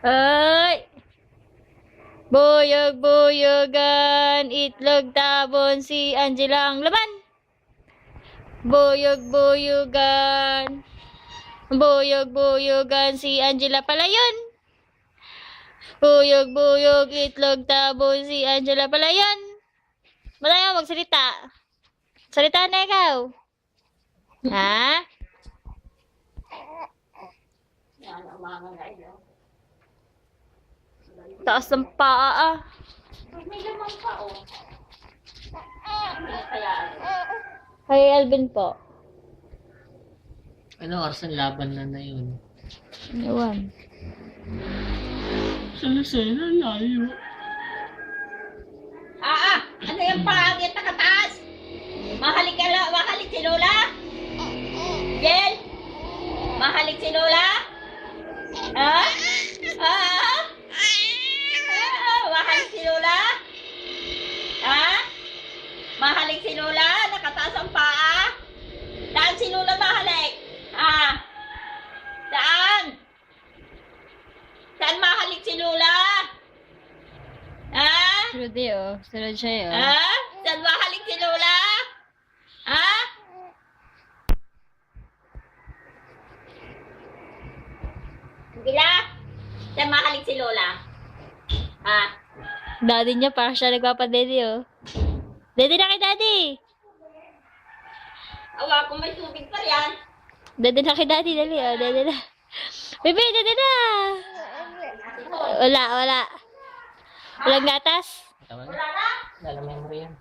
Ay! Buyog-buyogan, itlog tabon si Angela ang laban. Buyog-buyogan. Buyog-buyogan si Angela pala yun. Buyog-buyog, itlog tabon si Angela pala yun. Malayo magsalita. Salita na ikaw. Ha? Taas ng paa ah. May lamang pa, oh. Hi Alvin po. Ano oras ang laban na yun? Ewan. Sana layo. Ano yung pangit na kataas? Mahalik si Lola? Jen? Mahalik si Lola? Ha? Mahalik si Lola? Ha? Mahalik si Lola? Nakataas ang paa? Saan si Lola mahalik? Saan? Saan mahalik si Lola? Sunod eh oh. Sunod siya eh oh. Saan mahalik si Lola? Gila? Saan mahalik si Lola? Daddy niya parang siya nagpapadede oh. Daddy na kay daddy! Awa, kung may tubig pa yan. Daddy na kay daddy, dali oh. Daddy na. Bebe, daddy na! Wala. Walang gatas? Wala na? Wala memory yan.